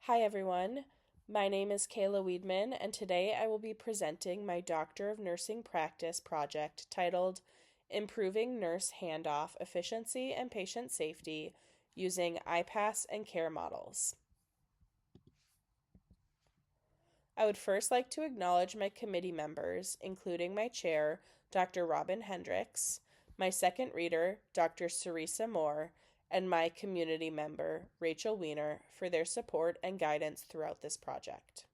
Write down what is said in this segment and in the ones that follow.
Hi everyone, my name is Kayla Wiedmann and today I will be presenting my Doctor of Nursing Practice project titled Improving Nurse Handoff Efficiency and Patient Safety Using IPASS and Care Models. I would first like to acknowledge my committee members, including my chair, Dr. Robin Hendricks, my second reader, Dr. Sarisa Moore, and my community member, Rachel Weiner, for their support and guidance throughout this project.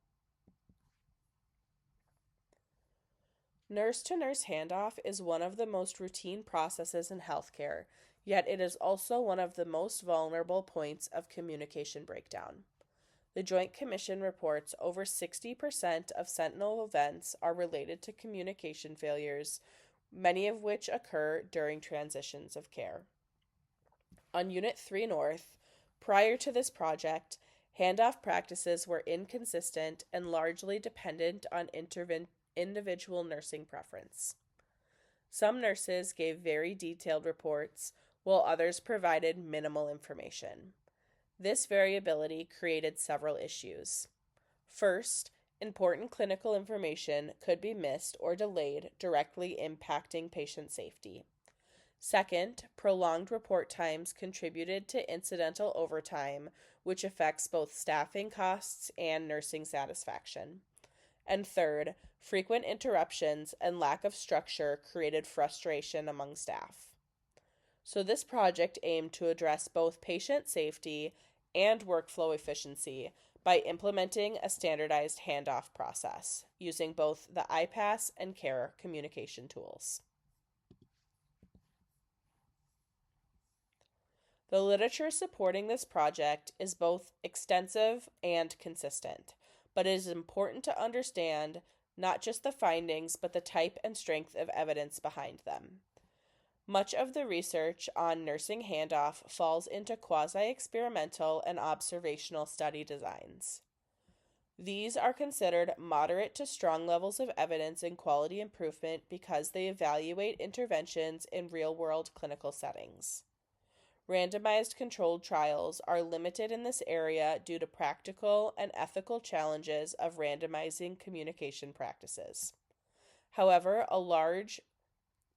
Nurse-to-nurse handoff is one of the most routine processes in healthcare, yet it is also one of the most vulnerable points of communication breakdown. The Joint Commission reports over 60% of sentinel events are related to communication failures, many of which occur during transitions of care. On Unit 3 North, prior to this project, handoff practices were inconsistent and largely dependent on individual nursing preference. Some nurses gave very detailed reports, while others provided minimal information. This variability created several issues. First, important clinical information could be missed or delayed, directly impacting patient safety. Second, prolonged report times contributed to incidental overtime, which affects both staffing costs and nursing satisfaction. And third, frequent interruptions and lack of structure created frustration among staff. So this project aimed to address both patient safety and workflow efficiency by implementing a standardized handoff process using both the IPASS and CARE communication tools. The literature supporting this project is both extensive and consistent, but it is important to understand not just the findings, but the type and strength of evidence behind them. Much of the research on nursing handoff falls into quasi-experimental and observational study designs. These are considered moderate to strong levels of evidence in quality improvement because they evaluate interventions in real-world clinical settings. Randomized controlled trials are limited in this area due to practical and ethical challenges of randomizing communication practices. However,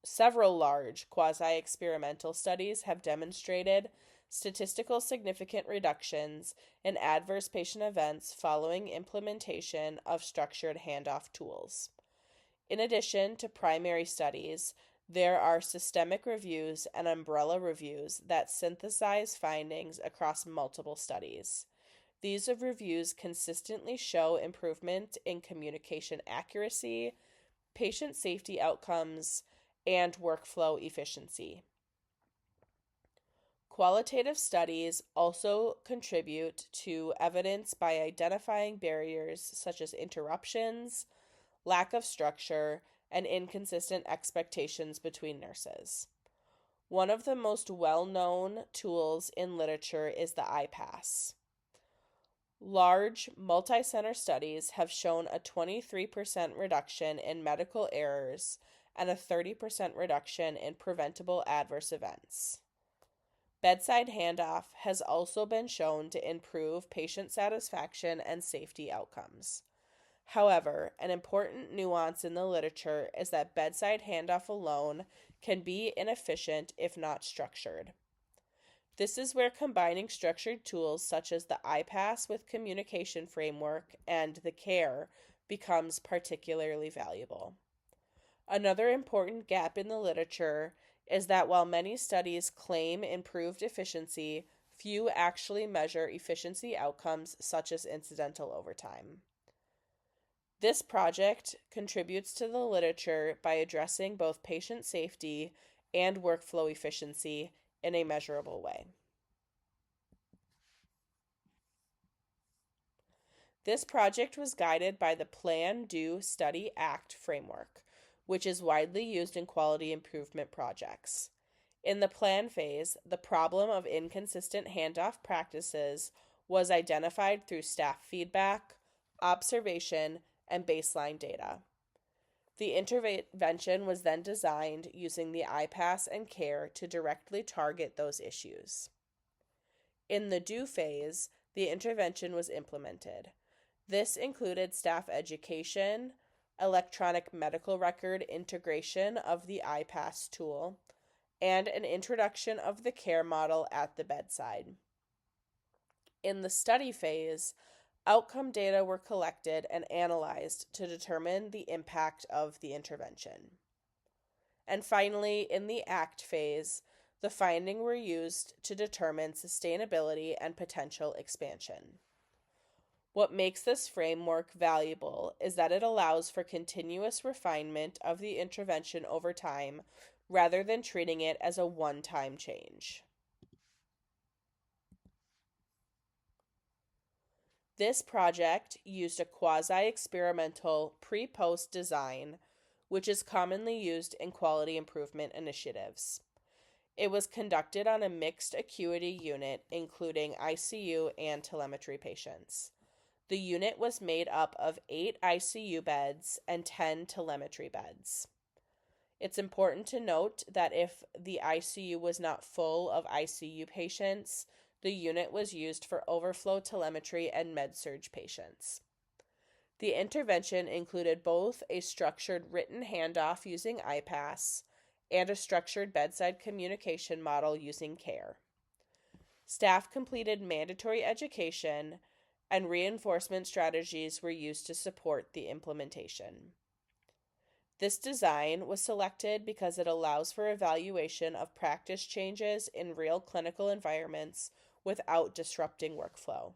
several large quasi-experimental studies have demonstrated statistical significant reductions in adverse patient events following implementation of structured handoff tools. In addition to primary studies, there are systemic reviews and umbrella reviews that synthesize findings across multiple studies. These reviews consistently show improvement in communication accuracy, patient safety outcomes, and workflow efficiency. Qualitative studies also contribute to evidence by identifying barriers such as interruptions, lack of structure, and inconsistent expectations between nurses. One of the most well-known tools in literature is the IPASS. Large, multi-center studies have shown a 23% reduction in medical errors and a 30% reduction in preventable adverse events. Bedside handoff has also been shown to improve patient satisfaction and safety outcomes. However, an important nuance in the literature is that bedside handoff alone can be inefficient if not structured. This is where combining structured tools such as the IPASS with communication framework and the CARE becomes particularly valuable. Another important gap in the literature is that while many studies claim improved efficiency, few actually measure efficiency outcomes such as incidental overtime. This project contributes to the literature by addressing both patient safety and workflow efficiency in a measurable way. This project was guided by the Plan, Do, Study, Act framework, which is widely used in quality improvement projects. In the plan phase, the problem of inconsistent handoff practices was identified through staff feedback, observation, and baseline data. The intervention was then designed using the IPASS and CARE to directly target those issues. In the Do phase, the intervention was implemented. This included staff education, electronic medical record integration of the IPASS tool, and an introduction of the care model at the bedside. In the study phase, outcome data were collected and analyzed to determine the impact of the intervention. And finally, in the ACT phase, the findings were used to determine sustainability and potential expansion. What makes this framework valuable is that it allows for continuous refinement of the intervention over time rather than treating it as a one-time change. This project used a quasi-experimental pre-post design, which is commonly used in quality improvement initiatives. It was conducted on a mixed acuity unit, including ICU and telemetry patients. The unit was made up of 8 ICU beds and 10 telemetry beds. It's important to note that if the ICU was not full of ICU patients, the unit was used for overflow telemetry and med-surg patients. The intervention included both a structured written handoff using IPASS and a structured bedside communication model using CARE. Staff completed mandatory education, and reinforcement strategies were used to support the implementation. This design was selected because it allows for evaluation of practice changes in real clinical environments without disrupting workflow.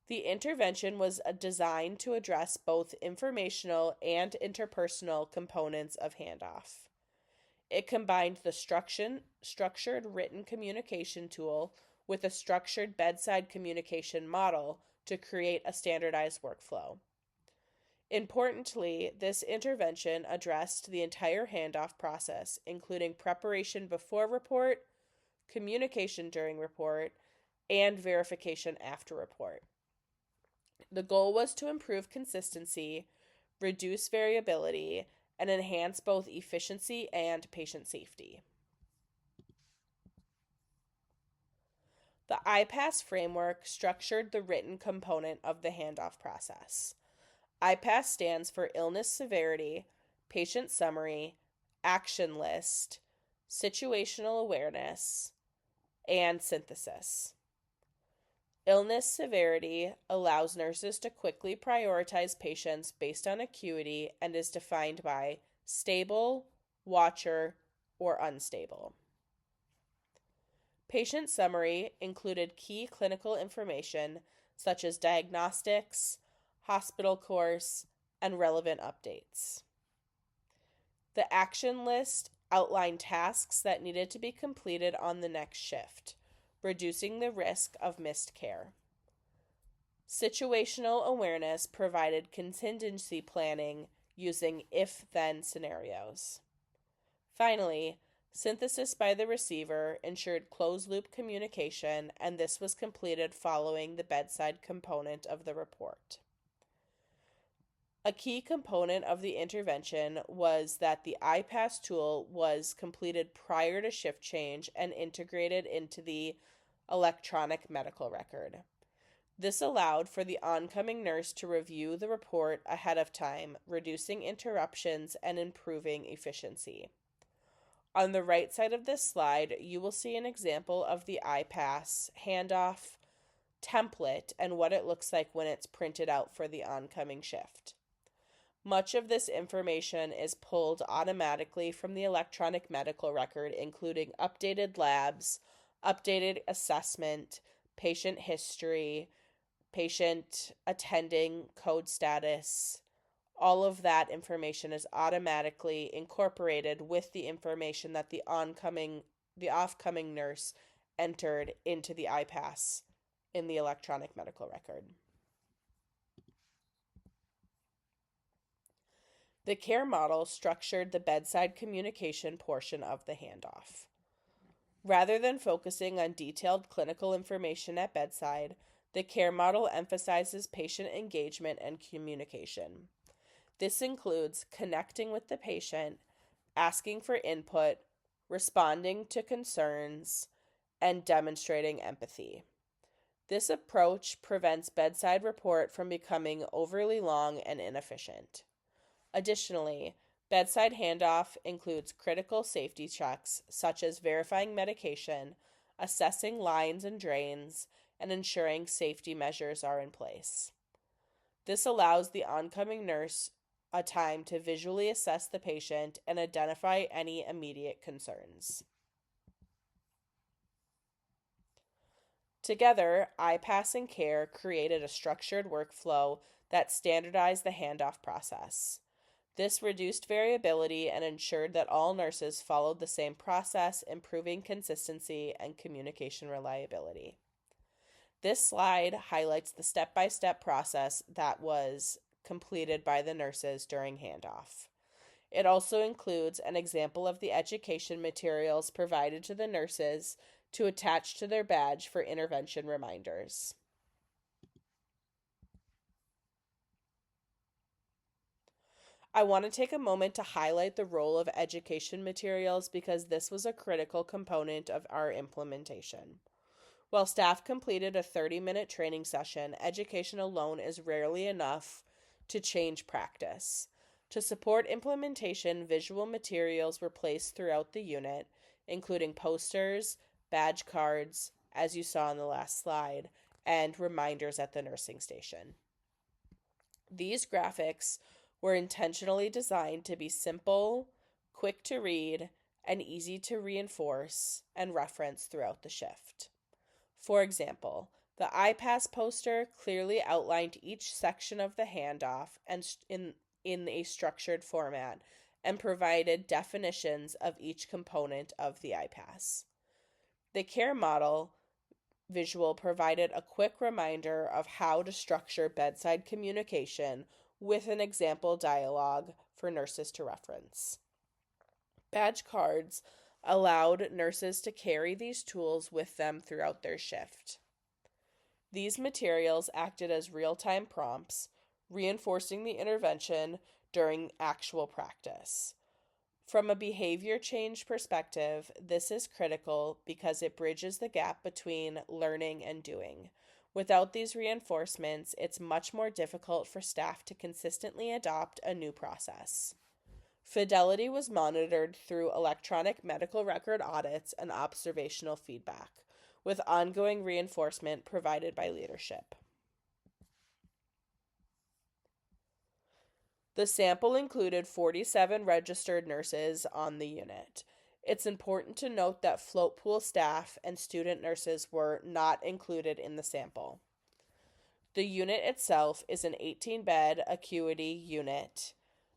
The intervention was designed to address both informational and interpersonal components of handoff. It combined the structured written communication tool with a structured bedside communication model to create a standardized workflow. Importantly, this intervention addressed the entire handoff process, including preparation before report, communication during report, and verification after report. The goal was to improve consistency, reduce variability, and enhance both efficiency and patient safety. The IPASS framework structured the written component of the handoff process. IPASS stands for illness severity, patient summary, action list, situational awareness, and synthesis. Illness severity allows nurses to quickly prioritize patients based on acuity and is defined by stable, watcher, or unstable. Patient summary included key clinical information such as diagnostics, hospital course, and relevant updates. The action list outlined tasks that needed to be completed on the next shift, reducing the risk of missed care. Situational awareness provided contingency planning using if-then scenarios. Finally, synthesis by the receiver ensured closed-loop communication, and this was completed following the bedside component of the report. A key component of the intervention was that the IPASS tool was completed prior to shift change and integrated into the electronic medical record. This allowed for the oncoming nurse to review the report ahead of time, reducing interruptions and improving efficiency. On the right side of this slide, you will see an example of the IPASS handoff template and what it looks like when it's printed out for the oncoming shift. Much of this information is pulled automatically from the electronic medical record, including updated labs, updated assessment, patient history, patient attending code status. All of that information is automatically incorporated with the information that the oncoming nurse entered into the IPASS in the electronic medical record. The care model structured the bedside communication portion of the handoff. Rather than focusing on detailed clinical information at bedside, the care model emphasizes patient engagement and communication. This includes connecting with the patient, asking for input, responding to concerns, and demonstrating empathy. This approach prevents bedside report from becoming overly long and inefficient. Additionally, bedside handoff includes critical safety checks such as verifying medication, assessing lines and drains, and ensuring safety measures are in place. This allows the oncoming nurse a time to visually assess the patient and identify any immediate concerns. Together, IPASS and CARE created a structured workflow that standardized the handoff process. This reduced variability and ensured that all nurses followed the same process, improving consistency and communication reliability. This slide highlights the step-by-step process that was completed by the nurses during handoff. It also includes an example of the education materials provided to the nurses to attach to their badge for intervention reminders. I want to take a moment to highlight the role of education materials because this was a critical component of our implementation. While staff completed a 30-minute training session, education alone is rarely enough to change practice. To support implementation, visual materials were placed throughout the unit, including posters, badge cards, as you saw in the last slide, and reminders at the nursing station. These graphics were intentionally designed to be simple, quick to read, and easy to reinforce and reference throughout the shift. For example, the IPASS poster clearly outlined each section of the handoff and in a structured format and provided definitions of each component of the IPASS. The CARE model visual provided a quick reminder of how to structure bedside communication with an example dialogue for nurses to reference. Badge cards allowed nurses to carry these tools with them throughout their shift. These materials acted as real-time prompts, reinforcing the intervention during actual practice. From a behavior change perspective, this is critical because it bridges the gap between learning and doing. Without these reinforcements, it's much more difficult for staff to consistently adopt a new process. Fidelity was monitored through electronic medical record audits and observational feedback, with ongoing reinforcement provided by leadership. The sample included 47 registered nurses on the unit. It's important to note that float pool staff and student nurses were not included in the sample. The unit itself is an 18-bed acuity unit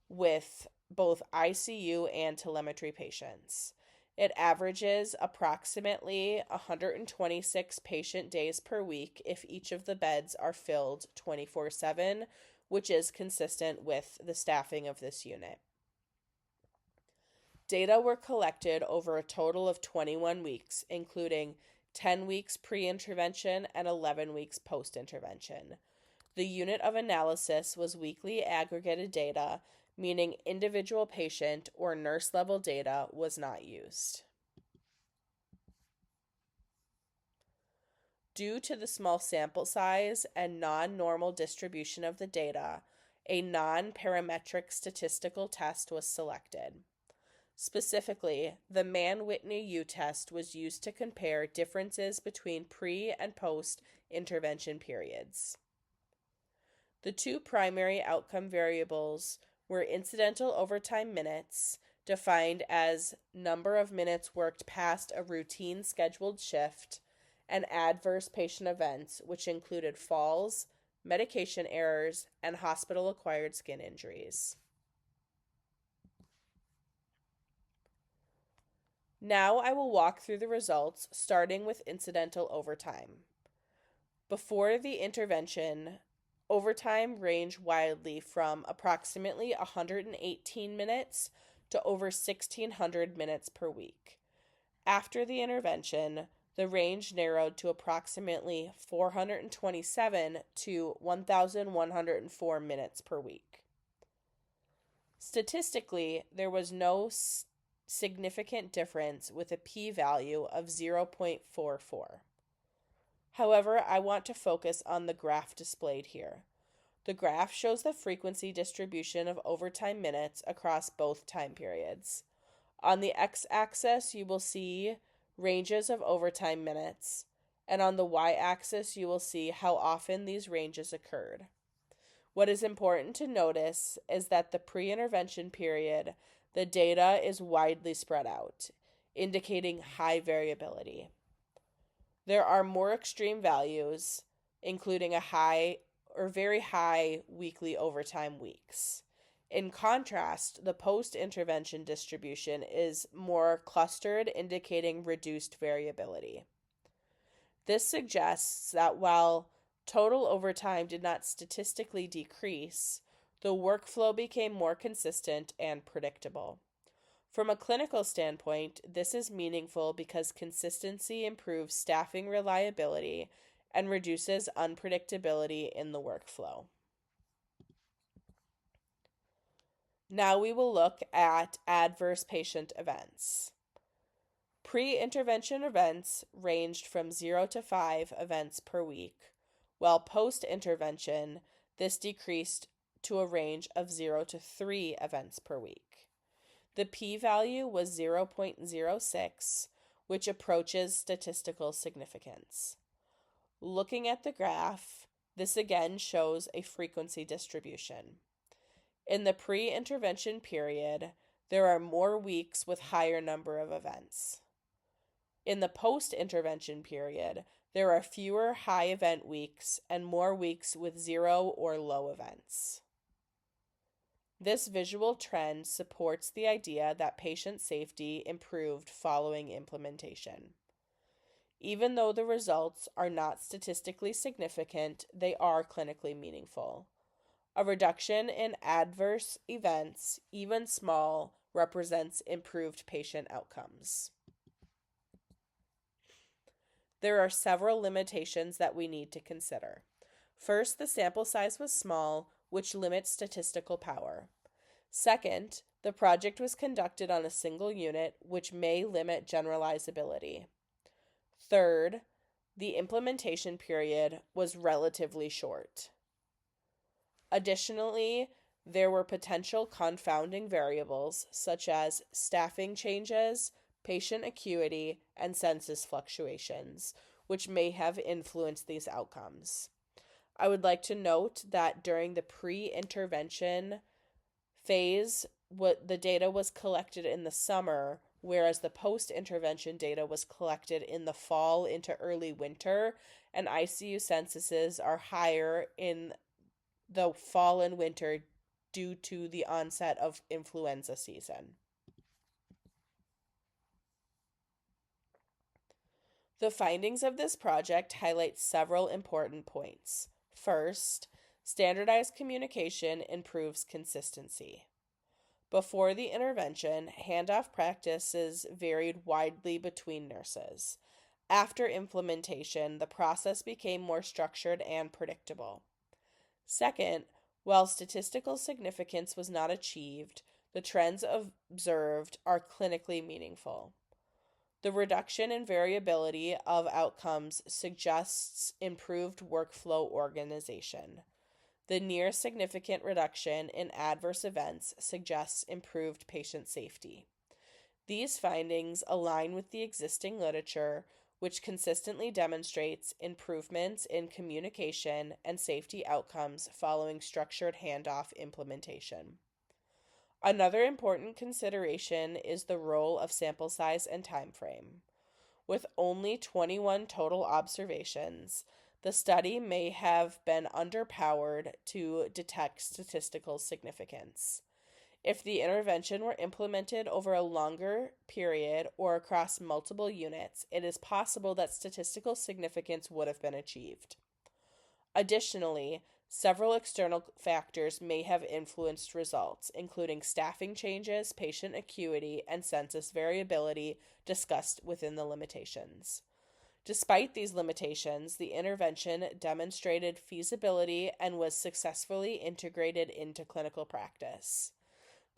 with both ICU and telemetry patients. It averages approximately 126 patient days per week if each of the beds are filled 24/7, which is consistent with the staffing of this unit. Data were collected over a total of 21 weeks, including 10 weeks pre-intervention and 11 weeks post-intervention. The unit of analysis was weekly aggregated data, meaning individual patient or nurse-level data was not used. Due to the small sample size and non-normal distribution of the data, a non-parametric statistical test was selected. Specifically, the Mann-Whitney U-test was used to compare differences between pre- and post-intervention periods. The two primary outcome variables were incidental overtime minutes, defined as number of minutes worked past a routine scheduled shift, and adverse patient events, which included falls, medication errors, and hospital-acquired skin injuries. Now I will walk through the results, starting with incidental overtime. Before the intervention, overtime ranged widely from approximately 118 minutes to over 1,600 minutes per week. After the intervention, the range narrowed to approximately 427 to 1,104 minutes per week. Statistically, there was no significant difference with a p-value of 0.44. However, I want to focus on the graph displayed here. The graph shows the frequency distribution of overtime minutes across both time periods. On the x-axis, you will see ranges of overtime minutes, and on the y-axis, you will see how often these ranges occurred. What is important to notice is that the pre-intervention period, the data is widely spread out, indicating high variability. There are more extreme values, including a high or very high weekly overtime weeks. In contrast, the post-intervention distribution is more clustered, indicating reduced variability. This suggests that while total overtime did not statistically decrease, the workflow became more consistent and predictable. From a clinical standpoint, this is meaningful because consistency improves staffing reliability and reduces unpredictability in the workflow. Now we will look at adverse patient events. Pre-intervention events ranged from 0 to 5 events per week, while post-intervention, this decreased to a range of 0 to 3 events per week. The p-value was 0.06, which approaches statistical significance. Looking at the graph, this again shows a frequency distribution. In the pre-intervention period, there are more weeks with higher number of events. In the post-intervention period, there are fewer high event weeks and more weeks with 0 or low events. This visual trend supports the idea that patient safety improved following implementation. Even though the results are not statistically significant, they are clinically meaningful. A reduction in adverse events, even small, represents improved patient outcomes. There are several limitations that we need to consider. First, the sample size was small, which limits statistical power. Second, the project was conducted on a single unit, which may limit generalizability. Third, the implementation period was relatively short. Additionally, there were potential confounding variables such as staffing changes, patient acuity, and census fluctuations, which may have influenced these outcomes. I would like to note that during the pre-intervention phase, the data was collected in the summer, whereas the post-intervention data was collected in the fall into early winter, and ICU censuses are higher in the fall and winter due to the onset of influenza season. The findings of this project highlight several important points. First, standardized communication improves consistency. Before the intervention, handoff practices varied widely between nurses. After implementation, the process became more structured and predictable. Second, while statistical significance was not achieved, the trends observed are clinically meaningful. The reduction in variability of outcomes suggests improved workflow organization. The near significant reduction in adverse events suggests improved patient safety. These findings align with the existing literature, which consistently demonstrates improvements in communication and safety outcomes following structured handoff implementation. Another important consideration is the role of sample size and time frame. With only 21 total observations, the study may have been underpowered to detect statistical significance. If the intervention were implemented over a longer period or across multiple units, it is possible that statistical significance would have been achieved. Additionally, several external factors may have influenced results, including staffing changes, patient acuity, and census variability discussed within the limitations. Despite these limitations, the intervention demonstrated feasibility and was successfully integrated into clinical practice.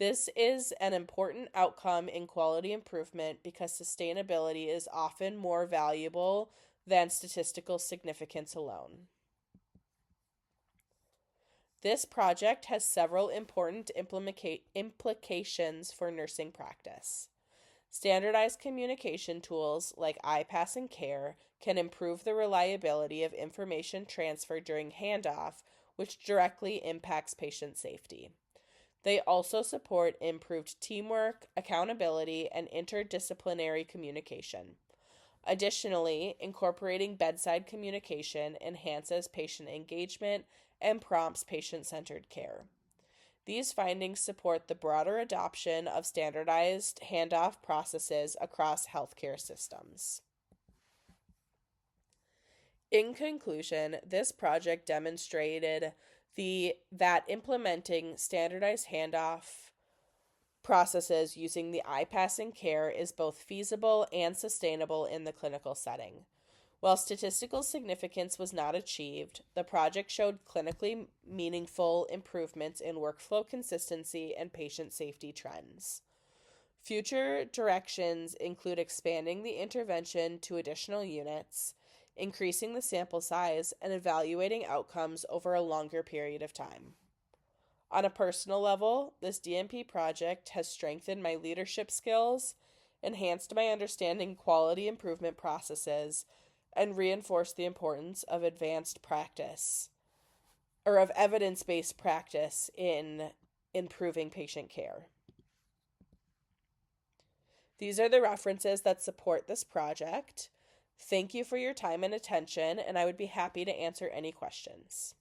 This is an important outcome in quality improvement because sustainability is often more valuable than statistical significance alone. This project has several important implications for nursing practice. Standardized communication tools like IPASS and CARE can improve the reliability of information transfer during handoff, which directly impacts patient safety. They also support improved teamwork, accountability, and interdisciplinary communication. Additionally, incorporating bedside communication enhances patient engagement and prompts patient-centered care. These findings support the broader adoption of standardized handoff processes across healthcare systems. In conclusion, this project demonstrated that implementing standardized handoff processes using the IPASS and CARE is both feasible and sustainable in the clinical setting. While statistical significance was not achieved, the project showed clinically meaningful improvements in workflow consistency and patient safety trends. Future directions include expanding the intervention to additional units, increasing the sample size, and evaluating outcomes over a longer period of time. On a personal level, this DMP project has strengthened my leadership skills, enhanced my understanding of quality improvement processes, and reinforced the importance of evidence-based practice in improving patient care. These are the references that support this project. Thank you for your time and attention, and I would be happy to answer any questions.